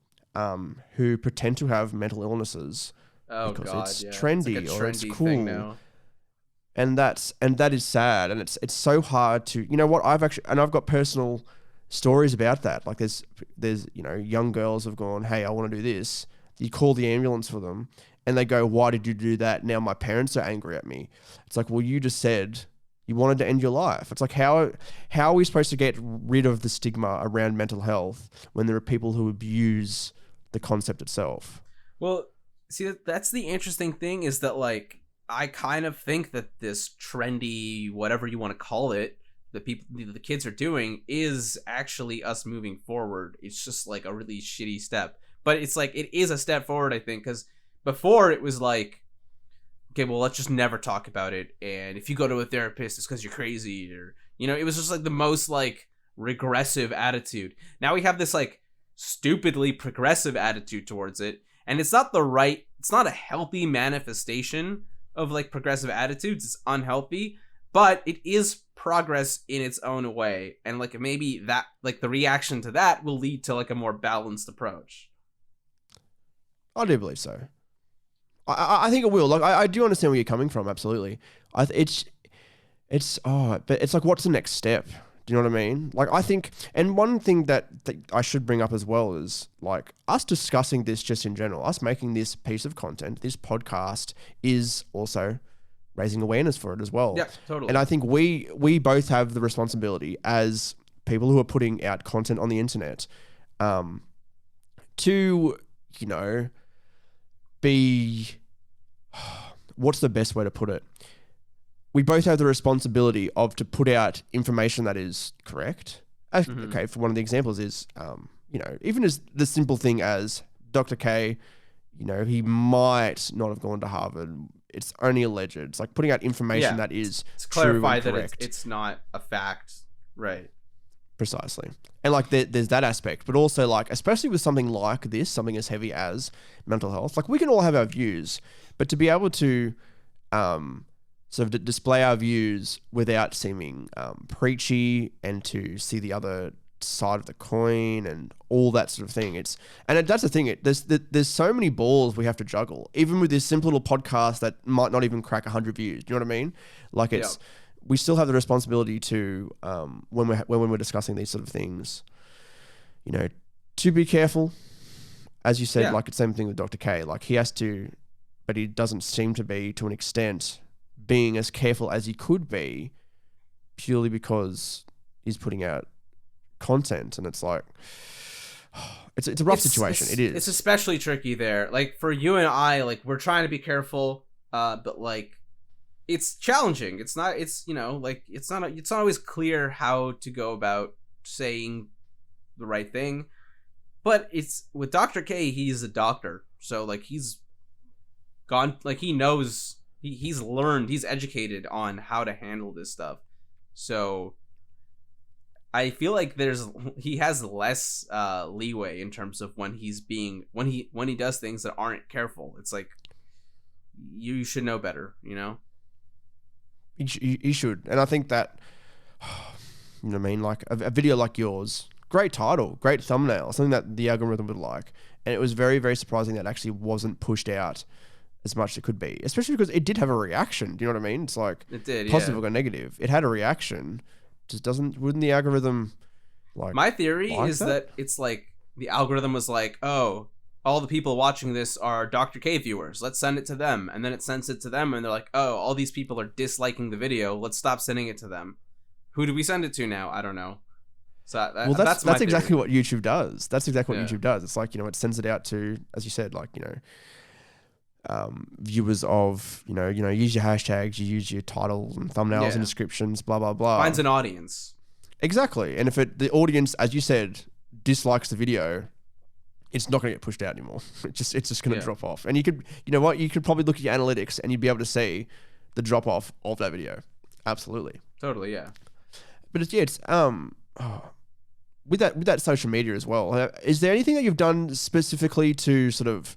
who pretend to have mental illnesses because it's trendy, it's like or it's cool. Thing now. And that is sad, and it's so hard to, I've got personal stories about that. Like there's young girls have gone, hey, I want to do this. You call the ambulance for them, and they go, why did you do that? Now my parents are angry at me. It's like, well, you just said you wanted to end your life. It's like, how are we supposed to get rid of the stigma around mental health when there are people who abuse the concept itself? Well, see, that's the interesting thing, is that like, I kind of think that this trendy, whatever you want to call it, the kids are doing is actually us moving forward. It's just like a really shitty step, but it's like, it is a step forward, I think, because before it was like, okay, well, let's just never talk about it, and if you go to a therapist, it's because you're crazy, or it was just like the most like regressive attitude. Now we have this like stupidly progressive attitude towards it, and it's not a healthy manifestation of like progressive attitudes. It's unhealthy, but it is progress in its own way, and like maybe that like the reaction to that will lead to like a more balanced approach. I do believe so. I think it will. Like I do understand where you're coming from. Absolutely. But it's like, what's the next step? Do you know what I mean? Like, I think, and one thing that I should bring up as well is like us discussing this just in general, us making this piece of content, this podcast is also raising awareness for it as well. Yeah, totally. And I think we both have the responsibility as people who are putting out content on the internet, to, you know, be, what's the best way to put it? We both have the responsibility of to put out information that is correct. Okay, for one of the examples is, you know, even as the simple thing as Dr. K, you know, he might not have gone to Harvard. It's only alleged. It's like putting out information that is to true clarify and that correct. it's not a fact, right? Precisely. And like there's that aspect, but also like, especially with something like this, something as heavy as mental health, like we can all have our views, but to be able to sort of display our views without seeming preachy, and to see the other side of the coin and all that sort of thing. That's the thing. There's so many balls we have to juggle, even with this simple little podcast that might not even crack 100 views. Do you know what I mean? Like we still have the responsibility to, when we're discussing these sort of things, you know, to be careful. As you said, like it's the same thing with Dr. K. Like he has to, but he doesn't seem to be, to an extent, being as careful as he could be, purely because he's putting out content, and it's like, it's a rough situation. It is. It's especially tricky there. Like for you and I, like we're trying to be careful, but like it's challenging. It's not. It's, you know, like it's not always clear how to go about saying the right thing. But it's with Dr. K. He's a doctor, so like he's gone. Like he knows. He's learned. He's educated on how to handle this stuff. So I feel like he has less leeway in terms of when he does things that aren't careful. It's like you should know better, you know. You should, and I think that, you know what I mean, like a video like yours, great title, great thumbnail, something that the algorithm would like, and it was very, very surprising that actually wasn't pushed out as much as it could be, especially because it did have a reaction. Do you know what I mean? It's like it did, positive or negative. It had a reaction. Just wouldn't the algorithm like? My theory is that it's like the algorithm was like, oh, all the people watching this are Dr. K viewers. Let's send it to them, and then it sends it to them, and they're like, oh, all these people are disliking the video. Let's stop sending it to them. Who do we send it to now? I don't know. So that's exactly what YouTube does. That's exactly what YouTube does. It's like, you know, it sends it out to, as you said, like, you know, viewers of, you know, use your hashtags, you use your titles and thumbnails and descriptions, blah blah blah. Finds an audience. Exactly, and if the audience, as you said, dislikes the video, it's not going to get pushed out anymore. It's just going to drop off. And you could probably look at your analytics and you'd be able to see the drop off of that video. Absolutely. Totally, yeah. But with that social media as well, is there anything that you've done specifically to sort of,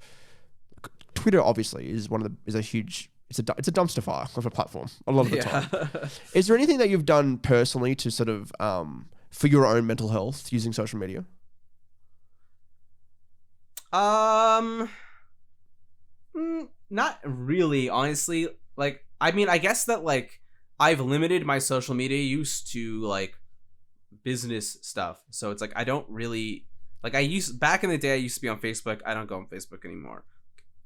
Twitter obviously is a huge, it's a dumpster fire of a platform a lot of the time. Is there anything that you've done personally to sort of for your own mental health using social media? Not really, honestly. Like, I mean, I guess that like I've limited my social media use to like business stuff. So it's like I don't really like back in the day I used to be on Facebook. I don't go on Facebook anymore.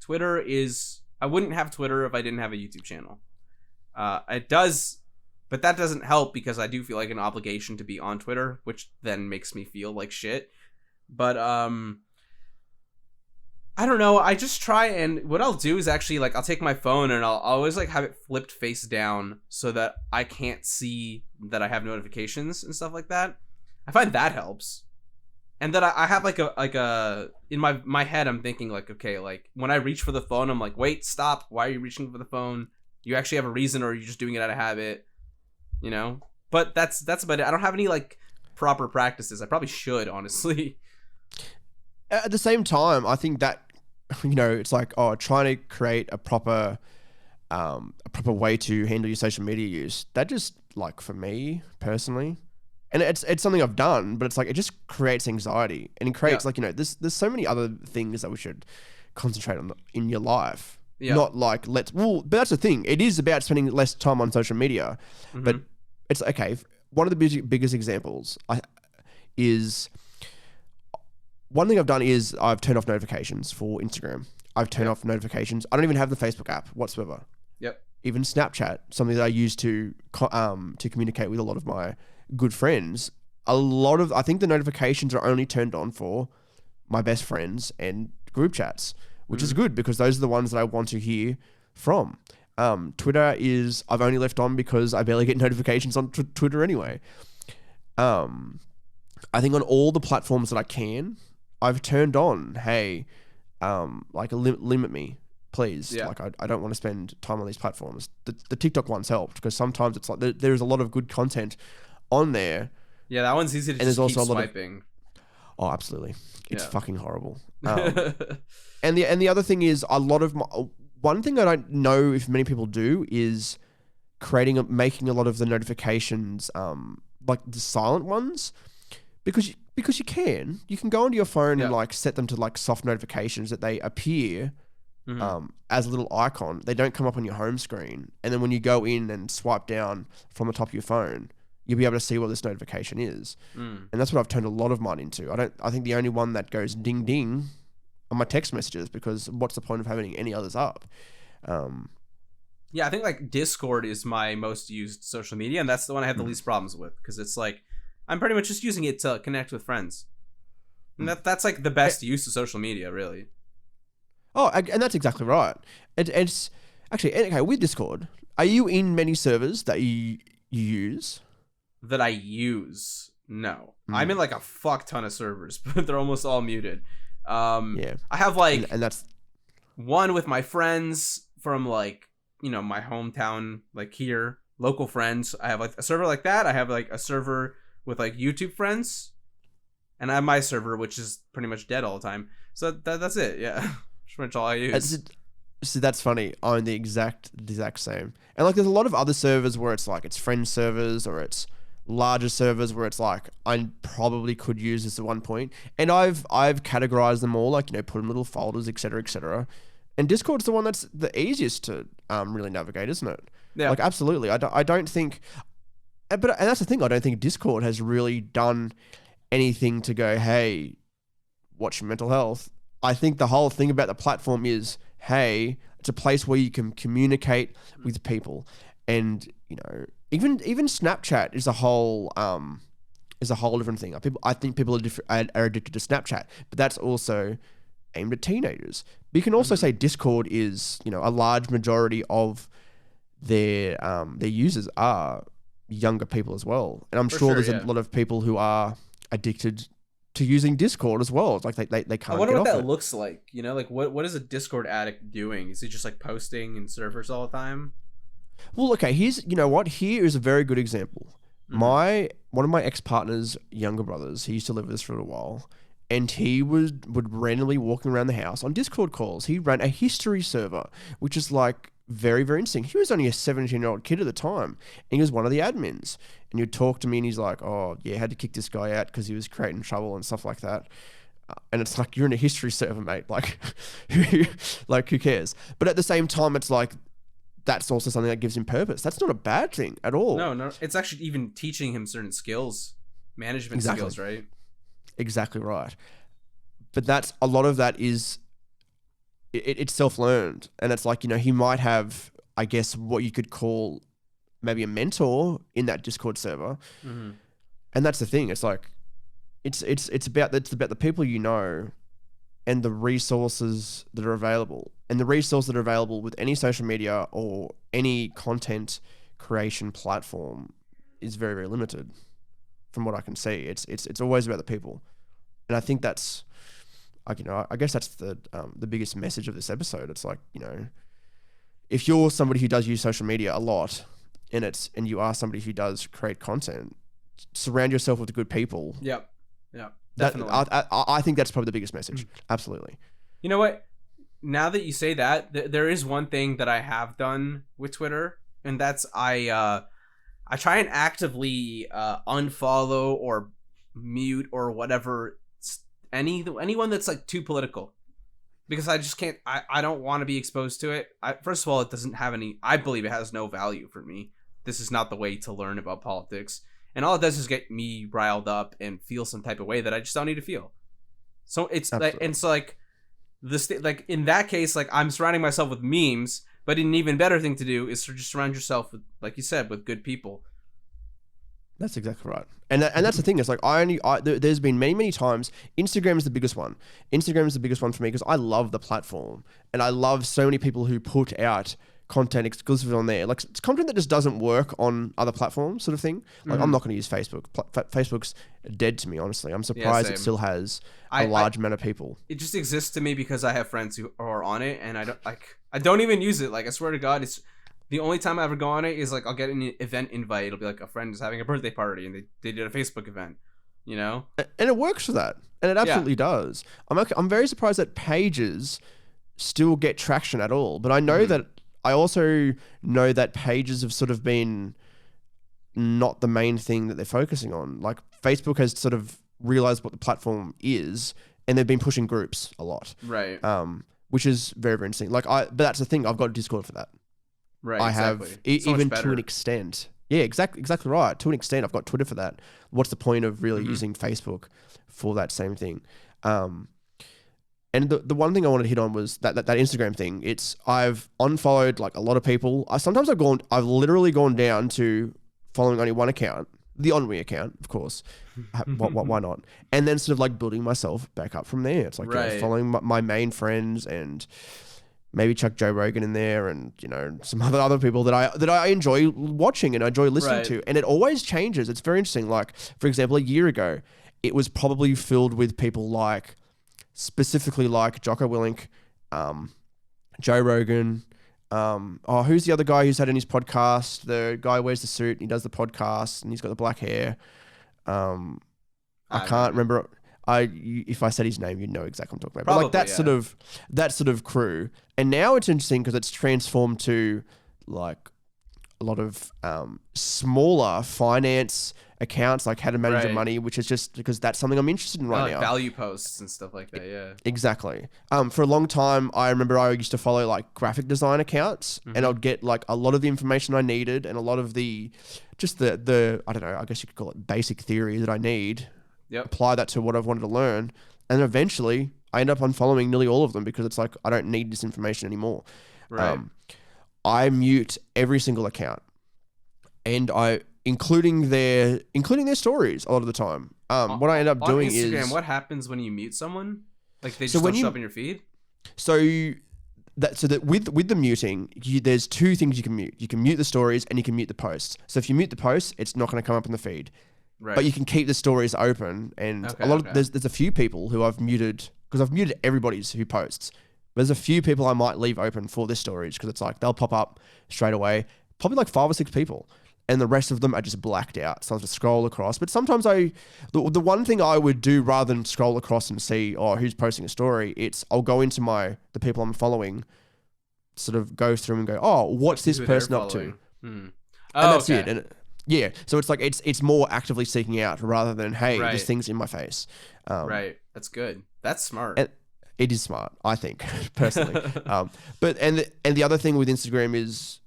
Twitter is, I wouldn't have Twitter if I didn't have a YouTube channel. It does, but that doesn't help because I do feel like an obligation to be on Twitter, which then makes me feel like shit. But I don't know. I just try, and what I'll do is actually like I'll take my phone and I'll always like have it flipped face down so that I can't see that I have notifications and stuff like that. I find that helps. And then I have like a in my head I'm thinking like, okay, like when I reach for the phone I'm like, wait, stop, why are you reaching for the phone? You actually have a reason, or are you just doing it out of habit? You know? But that's about it. I don't have any like proper practices. I probably should, honestly. At the same time, I think that, you know, it's like, trying to create a proper a proper way to handle your social media use. That just, like, for me personally, and it's something I've done, but it's like it just creates anxiety, and it creates like, you know, there's so many other things that we should concentrate on in your life. Yeah. Not like but that's the thing. It is about spending less time on social media, but it's okay. One of the biggest examples is one thing I've done is I've turned off notifications for Instagram. I've turned off notifications. I don't even have the Facebook app whatsoever. Yep. Even Snapchat, something that I use to communicate with a lot of my good friends. I think the notifications are only turned on for my best friends and group chats, which is good because those are the ones that I want to hear from. Twitter I've only left on because I barely get notifications on Twitter anyway. I think on all the platforms that I can, I've turned on, hey, like limit me, please. Yeah. Like I don't want to spend time on these platforms. The TikTok one's helped because sometimes it's like there's a lot of good content on there. Yeah, that one's easy to just keep swiping. Oh, absolutely. It's fucking horrible. And the other thing is one thing I don't know if many people do is making a lot of the notifications like the silent ones, because you can go onto your phone and like set them to like soft notifications that they appear as a little icon. They don't come up on your home screen, and then when you go in and swipe down from the top of your phone, you'll be able to see what this notification is. And that's what I've turned a lot of mine into. I think the only one that goes ding ding on my text messages, because what's the point of having any others up? Yeah, I think like Discord is my most used social media, and that's the one I have the least problems with, because it's like I'm pretty much just using it to connect with friends, and that's like the best use of social media, really. Oh, and that's exactly right. It's actually okay with Discord. Are you in many servers that you use? That I use? No, I'm in like a fuck ton of servers, but they're almost all muted. I have like and that's one with my friends from like, you know, my hometown, like here, local friends. I have like a server like that. I have like a server with like YouTube friends, and I have my server, which is pretty much dead all the time. So that's it. Yeah, pretty much all I use. So that's funny. I'm the exact same. And like, there's a lot of other servers where it's like it's friend servers or it's larger servers where it's like I probably could use this at one point, and I've categorized them all, like, you know, put in little folders, etc., etc. And Discord's the one that's the easiest to really navigate, isn't it? Yeah. Like, absolutely. I don't think, and that's the thing. I don't think Discord has really done anything to go, hey, watch your mental health. I think the whole thing about the platform is, hey, it's a place where you can communicate with people, and, you know, even Snapchat is a whole different thing. I think people are addicted to Snapchat, but that's also aimed at teenagers. But you can also say Discord is, you know, a large majority of their users are younger people as well, and I'm sure there's a lot of people who are addicted to using Discord as well. It's like they can't. I wonder get what off that it. looks like. You know, like what is a Discord addict doing? Is he just like posting in servers all the time? Well, okay, you know what? Here is a very good example. One of my ex-partner's younger brothers, he used to live with us for a while, and he would randomly walking around the house on Discord calls. He ran a history server, which is like very, very interesting. He was only a 17-year-old kid at the time, and he was one of the admins. And you'd talk to me, and he's like, oh, yeah, had to kick this guy out because he was creating trouble and stuff like that. And it's like, you're in a history server, mate. Like, who cares? But at the same time, it's like, that's also something that gives him purpose. That's not a bad thing at all. No. It's actually even teaching him certain skills, management skills, right? Exactly right. But that's a lot of that is it's self-learned, and it's like, you know, he might have, I guess, what you could call maybe a mentor in that Discord server, and that's the thing. It's like it's about the people you know and the resources that are available. And the resources that are available with any social media or any content creation platform is very, very limited. From what I can see, it's always about the people, and I think that's, like, you know, I guess that's the biggest message of this episode. It's like, you know, if you're somebody who does use social media a lot, and you are somebody who does create content, surround yourself with good people. Yep. Definitely. I think that's probably the biggest message. Absolutely. You know what? now that you say that, there is one thing that I have done with Twitter, and that's I try and actively unfollow or mute or whatever anyone that's like too political, because I just can't. I don't want to be exposed to it. First of all, it doesn't have any. I believe it has no value for me. This is not the way to learn about politics, and all it does is get me riled up and feel some type of way that I just don't need to feel. So it's Absolutely. like, and so like this, like in that case, like I'm surrounding myself with memes. But an even better thing to do is to just surround yourself with, like you said, with good people. That's exactly right. And that's the thing. It's like there's been many times. Instagram is the biggest one. Instagram is the biggest one for me because I love the platform and I love so many people who put out content exclusively on there. Like it's content that just doesn't work on other platforms, sort of thing. Like I'm not going to use Facebook. Facebook's dead to me, honestly. I'm surprised it still has a large amount of people. It just exists to me because I have friends who are on it, and I don't even use it. Like I swear to God, it's the only time I ever go on it is like I'll get an event invite. It'll be like a friend is having a birthday party, and they did a Facebook event. You know, and it works for that, and it absolutely does. I'm very surprised that pages still get traction at all, but I know that. I also know that pages have sort of been not the main thing that they're focusing on. Like Facebook has sort of realized what the platform is, and they've been pushing groups a lot. Right. Which is very, very interesting. But that's the thing. I've got a Discord for that. Right. I exactly. have even to an extent. Yeah, exactly right. To an extent, I've got Twitter for that. What's the point of really using Facebook for that same thing? And the one thing I wanted to hit on was that Instagram thing. I've unfollowed like a lot of people. I've literally gone down to following only one account, the Ennui account, of course. Why not? And then sort of like building myself back up from there. It's like following my main friends and maybe chuck Joe Rogan in there and some other people that I enjoy watching and I enjoy listening to. And it always changes. It's very interesting. Like for example, a year ago, it was probably filled with people like. Specifically like Jocko Willink, Joe Rogan. Who's the other guy who's had in his podcast? The guy who wears the suit and he does the podcast and he's got the black hair. I can't remember. If I said his name, you'd know exactly what I'm talking about. Probably, but like that sort of crew. And now it's interesting because it's transformed to like a lot of smaller finance accounts, like how to manage your money, which is just because that's something I'm interested in right now. Value posts and stuff like that, yeah. Exactly. For a long time, I remember I used to follow like graphic design accounts and I'd get like a lot of the information I needed and a lot of the I don't know, I guess you could call it basic theory that I need. Yep. Apply that to what I've wanted to learn. And eventually I end up unfollowing nearly all of them because it's like, I don't need this information anymore. Right. I mute every single account and including their stories a lot of the time. What I end up doing Instagram, is... what happens when you mute someone? Like they just don't show up in your feed? So that with the muting, there's two things you can mute. You can mute the stories and you can mute the posts. So if you mute the posts, it's not going to come up in the feed. Right. But you can keep the stories open. And there's a few people who I've muted, because I've muted everybody's who posts. There's a few people I might leave open for their stories because it's like they'll pop up straight away. Probably like 5 or 6 people. And the rest of them are just blacked out. So I have to scroll across. But sometimes the one thing I would do rather than scroll across and see, who's posting a story, I'll go into the people I'm following, sort of go through and go, what's this person up to? And that's it. And so it's like, it's more actively seeking out rather than, hey, this thing's in my face. Right. That's good. That's smart. And it is smart, I think, personally. But the other thing with Instagram is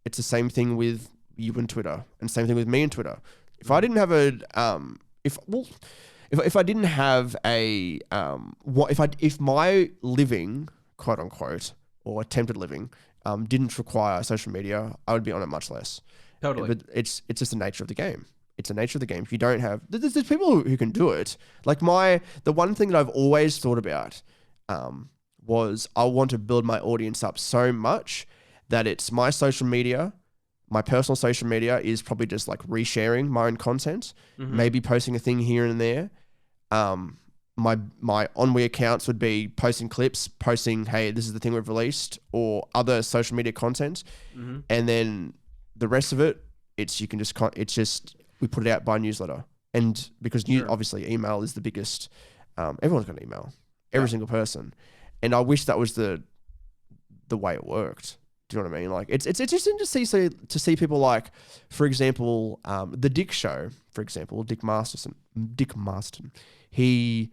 it's the same thing with you and Twitter, and same thing with me and Twitter. If I didn't have if my living, quote unquote, or attempted living, didn't require social media, I would be on it much less. Totally. But it's just the nature of the game. It's the nature of the game. If you don't have, there's people who can do it. Like the one thing that I've always thought about was I want to build my audience up so much that it's my social media. My personal social media is probably just like resharing my own content, maybe posting a thing here and there. My Ennui accounts would be posting clips, posting, hey, this is the thing we've released, or other social media content. And then the rest of it, we put it out by newsletter. And because obviously email is the biggest, everyone's got an email, every single person. And I wish that was the the way it worked. Do you know what I mean? Like it's interesting to see people like, for example, the Dick Show, for example, Dick Masterson. He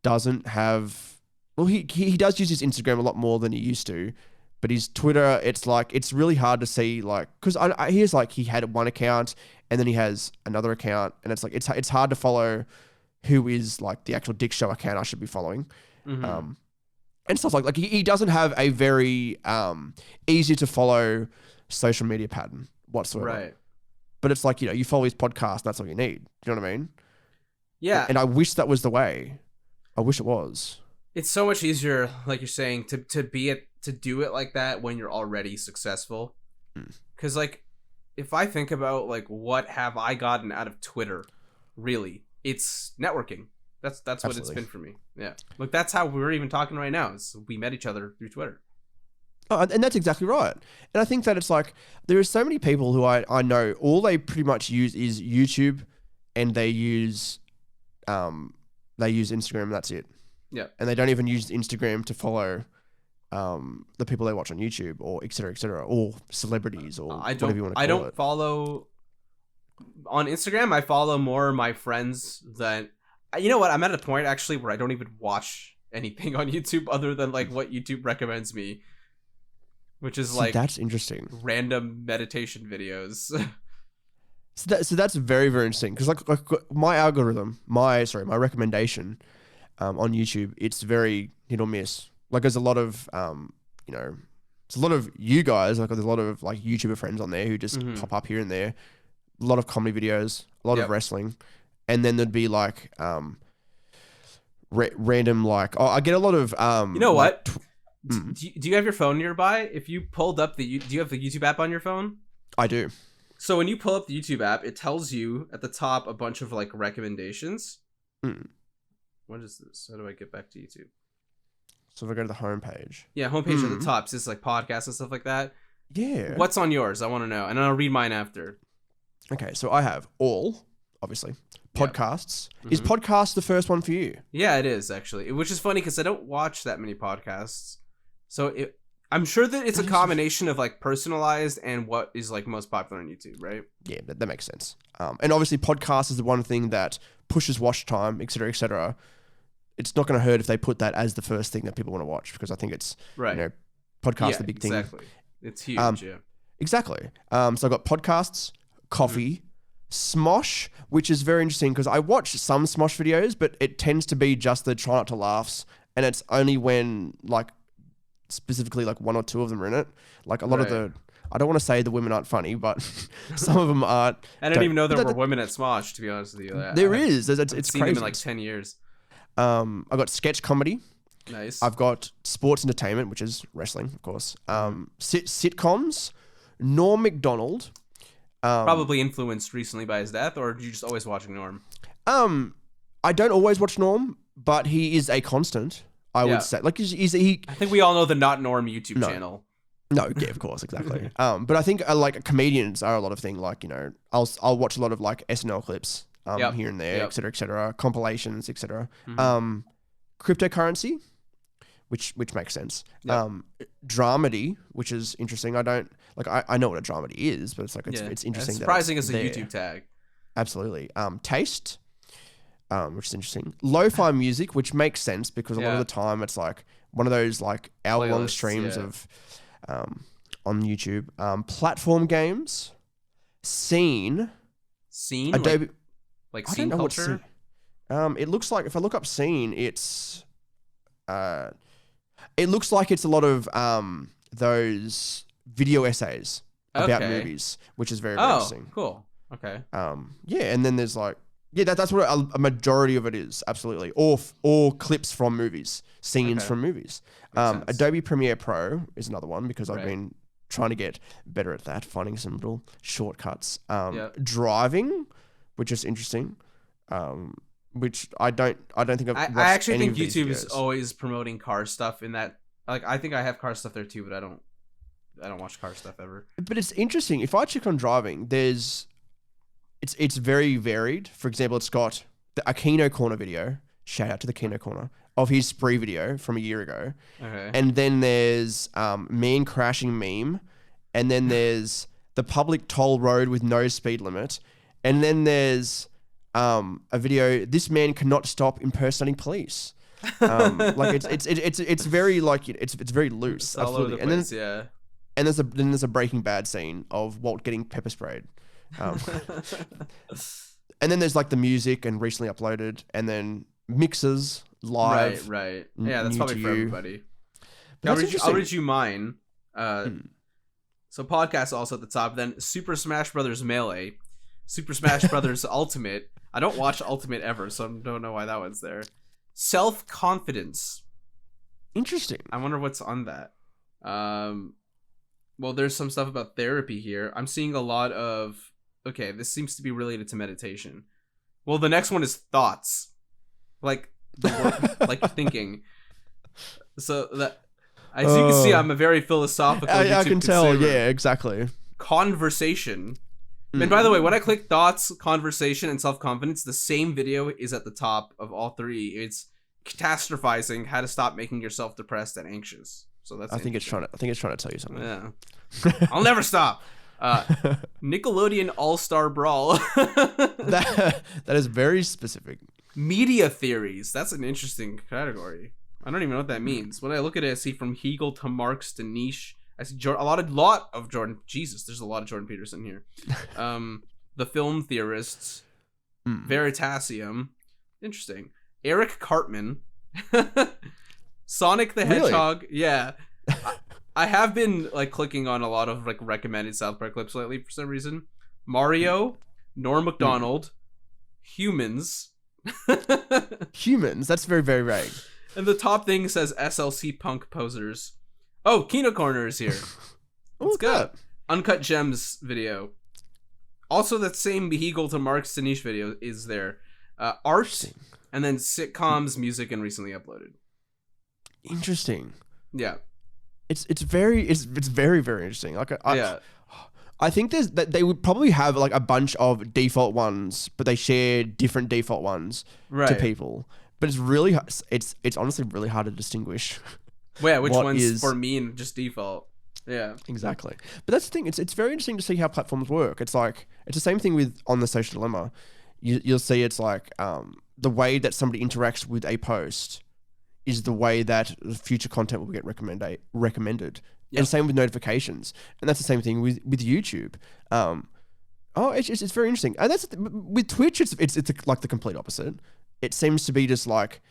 doesn't have. Well, he does use his Instagram a lot more than he used to, but his Twitter, it's like it's really hard to see, like, because I here's like he had one account and then he has another account, and it's like it's hard to follow who is like the actual Dick Show account I should be following. Mm-hmm. And stuff like he doesn't have a very easy to follow social media pattern whatsoever. Right. But it's like, you follow his podcast, and that's all you need. Do you know what I mean? Yeah. And I wish that was the way. I wish it was. It's so much easier, like you're saying, to do it like that when you're already successful. Because like, if I think about like what have I gotten out of Twitter, really, it's networking. That's what Absolutely. it's been for me. Yeah. Like that's how we're even talking right now. Is we met each other through Twitter. Oh, and that's exactly right. And I think that it's like, there are so many people who I know, all they pretty much use is YouTube, and they use Instagram, and that's it. Yeah. And they don't even use Instagram to follow the people they watch on YouTube, or et cetera, or celebrities, or whatever you want to call it. I don't follow on Instagram. I follow more my friends than. You know what? I'm at a point actually where I don't even watch anything on YouTube other than like what YouTube recommends me, which is like that's interesting. Random meditation videos. So that's very, very interesting, because like my algorithm, my recommendation on YouTube, it's very hit or miss. Like there's a lot of it's a lot of you guys, like there's a lot of like YouTuber friends on there who just pop up here and there. A lot of comedy videos, a lot of wrestling. And then there'd be like random like I get a lot of you know like, what? Do you have your phone nearby? If you pulled up do you have the YouTube app on your phone? I do. So when you pull up the YouTube app, it tells you at the top a bunch of like recommendations. What is this? How do I get back to YouTube? So if I go to the homepage. Yeah, homepage at the top. It's just like podcasts and stuff like that. Yeah. What's on yours? I want to know, and I'll read mine after. Okay, so I have all, obviously. Podcasts. Yep. Is podcast the first one for you? Yeah, it is actually. Which is funny because I don't watch that many podcasts, so I'm sure that it's a combination of like personalized and what is like most popular on YouTube, right? Yeah, that makes sense. And obviously, podcast is the one thing that pushes watch time, et cetera, et cetera. It's not going to hurt if they put that as the first thing that people want to watch, because I think it's right. Podcast the big thing. Exactly. It's huge. Yeah. Exactly. So I got podcasts, coffee. Smosh, which is very interesting because I watch some Smosh videos, but it tends to be just the try not to laughs, and it's only when like specifically like one or two of them are in it. Like a lot of the, I don't want to say the women aren't funny, but some of them aren't. I didn't even know there were women at Smosh, to be honest with you. There is. It's seen crazy. them in like 10 years. I've got sketch comedy. Nice. I've got sports entertainment, which is wrestling, of course. Sitcoms. Norm Macdonald. Probably influenced recently by his death, or are you just always watching Norm? I don't always watch Norm, but he is a constant, I would say. Like he. I think we all know the Not Norm YouTube channel. No, yeah, of course, exactly. But I think like comedians are a lot of things. Like I'll watch a lot of like SNL clips here and there, et cetera, compilations, et cetera. Cryptocurrency, which makes sense. Dramedy, which is interesting. I don't like. I know what a dramedy is, but it's like it's interesting. It's surprising as a YouTube tag. Absolutely. Taste, which is interesting. Lo-fi music, which makes sense because a lot of the time it's like one of those like hour-long streams of on YouTube. Platform games, scene, Adobe, like scene culture. It looks like if I look up scene, it looks like it's a lot of those video essays about movies, which is very, very interesting. Cool. Okay. And then there's like that's what a majority of it is, absolutely, or clips from movies, scenes from movies. Adobe Premiere Pro is another one because I've been trying to get better at that, finding some little shortcuts. Driving, which is interesting. Which I don't think I've watched. I actually any think of these YouTube videos. is always promoting car stuff in that. Like, I think I have car stuff there too, but I don't watch car stuff ever. But it's interesting. If I check on driving, it's very varied. For example, it's got a Kino Corner video. Shout out to the Kino Corner of his spree video from a year ago. Okay. And then there's man crashing meme. And then there's the public toll road with no speed limit. And then there's a video, this man cannot stop impersonating police. Like it's very like it's very loose. It's all over the place, yeah. And there's a Breaking Bad scene of Walt getting pepper sprayed. And then there's like the music and recently uploaded, and then mixes live. Right. Yeah, that's probably for everybody. I'll read you mine. So podcast also at the top. Then Super Smash Brothers Melee, Super Smash Brothers Ultimate. I don't watch Ultimate ever, so I don't know why that one's there. Self-confidence. Interesting. I wonder what's on that. Well, there's some stuff about therapy here. I'm seeing a lot of... Okay, this seems to be related to meditation. Well, the next one is thoughts. Like thinking. So that... As you can see, I'm a very philosophical YouTube I can tell, consumer. yeah, exactly. Conversation. And by the way, when I click thoughts, conversation, and self-confidence, the same video is at the top of all three. It's catastrophizing how to stop making yourself depressed and anxious. So that's I think it's trying to tell you something. Yeah. I'll never stop. Nickelodeon All-Star Brawl. that is very specific. Media theories. That's an interesting category. I don't even know what that means. When I look at it, I see from Hegel to Marx to Nietzsche. I see a lot of Jordan. Jesus, there's a lot of Jordan Peterson here. The film theorists. Veritasium. Interesting. Eric Cartman. Sonic the Hedgehog. Really? Yeah. I have been like clicking on a lot of like recommended South Park clips lately for some reason. Mario, Norm Macdonald, humans. Humans? That's very, very vague. And the top thing says SLC punk posers. Oh, Kino Corner is here. Let's go. Uncut Gems video. Also, that same Hegel to Marx to Niche video is there. Art, and then sitcoms, music, and recently uploaded. Interesting. Yeah. It's very very interesting. Like I think that they would probably have like a bunch of default ones, but they share different default ones to people. But it's honestly really hard to distinguish. Yeah, which one's for me and just default. Yeah, exactly. But that's the thing. It's very interesting to see how platforms work. It's like it's the same thing with on the Social Dilemma. You'll see it's like the way that somebody interacts with a post is the way that future content will get recommended. Yep. And same with notifications. And that's the same thing with YouTube. It's very interesting. And that's with Twitch. It's like the complete opposite. It seems to be just like,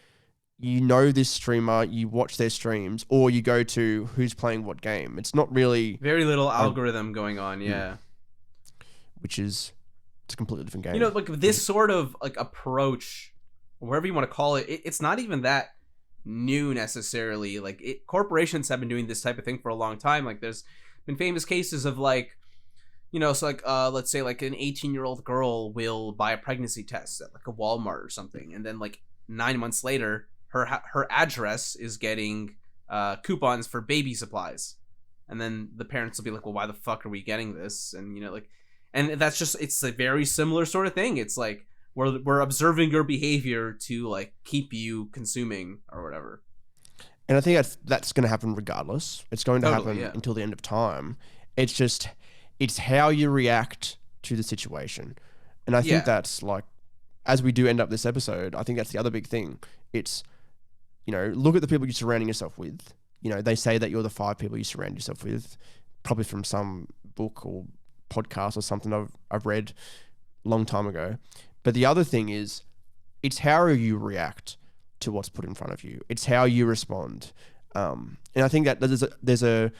you know, this streamer, you watch their streams, or you go to who's playing what game. It's not really very little algorithm going on. Yeah, which is it's a completely different game. You know, like this sort of like approach, whatever you want to call it, it's not even that new necessarily. Like corporations have been doing this type of thing for a long time. Like there's been famous cases of like, you know, so like let's say like an 18-year-old girl will buy a pregnancy test at like a Walmart or something, and then like 9 months later her address is getting coupons for baby supplies, and then the parents will be like, well, why the fuck are we getting this? And you know, like, and that's just, it's a very similar sort of thing. It's like we're observing your behavior to like keep you consuming or whatever. And I think that's going to happen regardless. It's going to happen until the end of time. It's just, it's how you react to the situation. And I think that's like, as we do end up this episode, I think that's the other big thing. It's, you know, look at the people you're surrounding yourself with. You know, they say that you're the 5 people you surround yourself with, probably from some book or podcast or something I've read a long time ago. But the other thing is, it's how you react to what's put in front of you. It's how you respond. And I think that there's a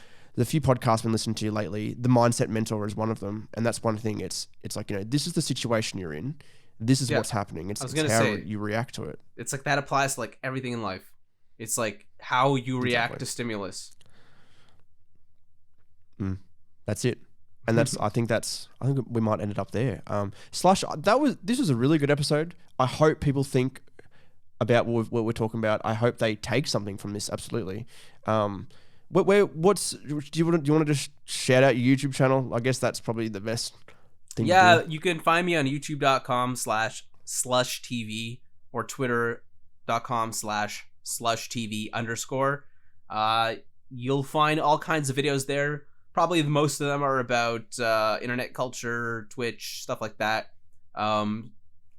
few podcasts I've been listening to lately. The Mindset Mentor is one of them. And that's one thing. It's like, you know, this is the situation you're in. This is what's happening. It's how you react to it. It's like that applies to like everything in life. It's like how you react to stimulus. That's it. And I think we might end it up there. Slush, this was a really good episode. I hope people think about what we're talking about. I hope they take something from this. Absolutely. Do you want to just shout out your YouTube channel? I guess that's probably the best thing. Yeah, you can find me on youtube.com/SlushTV or twitter.com/ @SlushTV_. You'll find all kinds of videos there. Probably most of them are about internet culture, Twitch, stuff like that.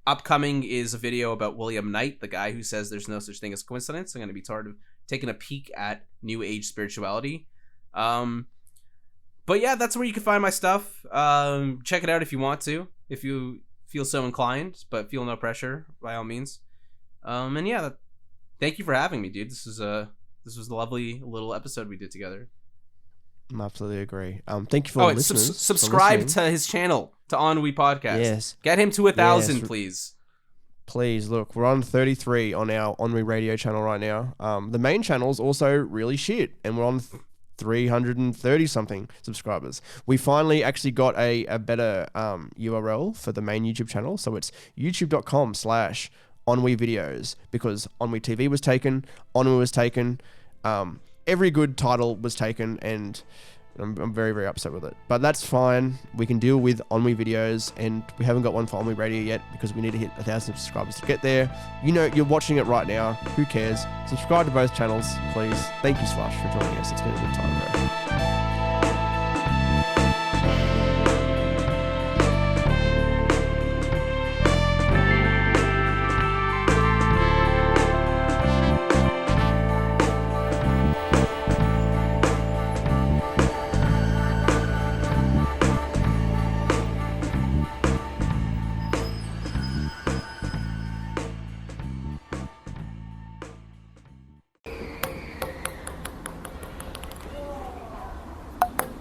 Upcoming is a video about William Knight, the guy who says there's no such thing as coincidence. I'm going to be sort of taking a peek at New Age spirituality. But yeah, that's where you can find my stuff. Check it out if you want to, if you feel so inclined, but feel no pressure by all means. And yeah, thank you for having me, dude. This was a lovely little episode we did together. I absolutely agree. Thank you for listening. Subscribe to his channel, to Ennui Podcast. Yes. Get him to 1,000, please. Please, look, we're on 33 on our Ennui radio channel right now. The main channel's also really shit, and we're on 330 something subscribers. We finally actually got a better URL for the main YouTube channel, so it's youtube.com/Ennui videos, because Ennui TV was taken, Ennui was taken, every good title was taken, and I'm very, very upset with it. But that's fine. We can deal with Ennui videos, and we haven't got one for Ennui radio yet because we need to hit 1,000 subscribers to get there. You know, you're watching it right now. Who cares? Subscribe to both channels, please. Thank you, Slush, for joining us. It's been a good time, bro.